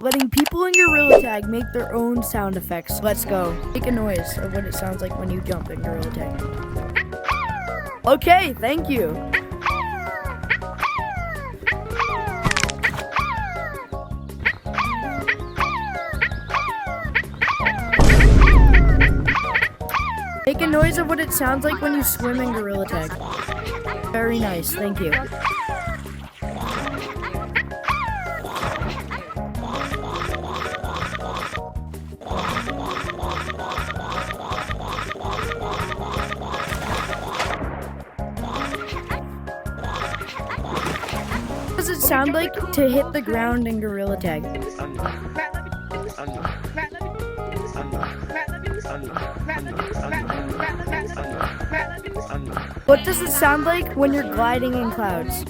letting people in Gorilla Tag make their own sound effects. Let's go. Make a noise of what it sounds like when you jump in Gorilla Tag. Okay, thank you. Make a noise of what it sounds like when you swim in Gorilla Tag. Very nice, thank you. What does it sound like to hit the ground in Gorilla Tag? What does it sound like when you're gliding in clouds?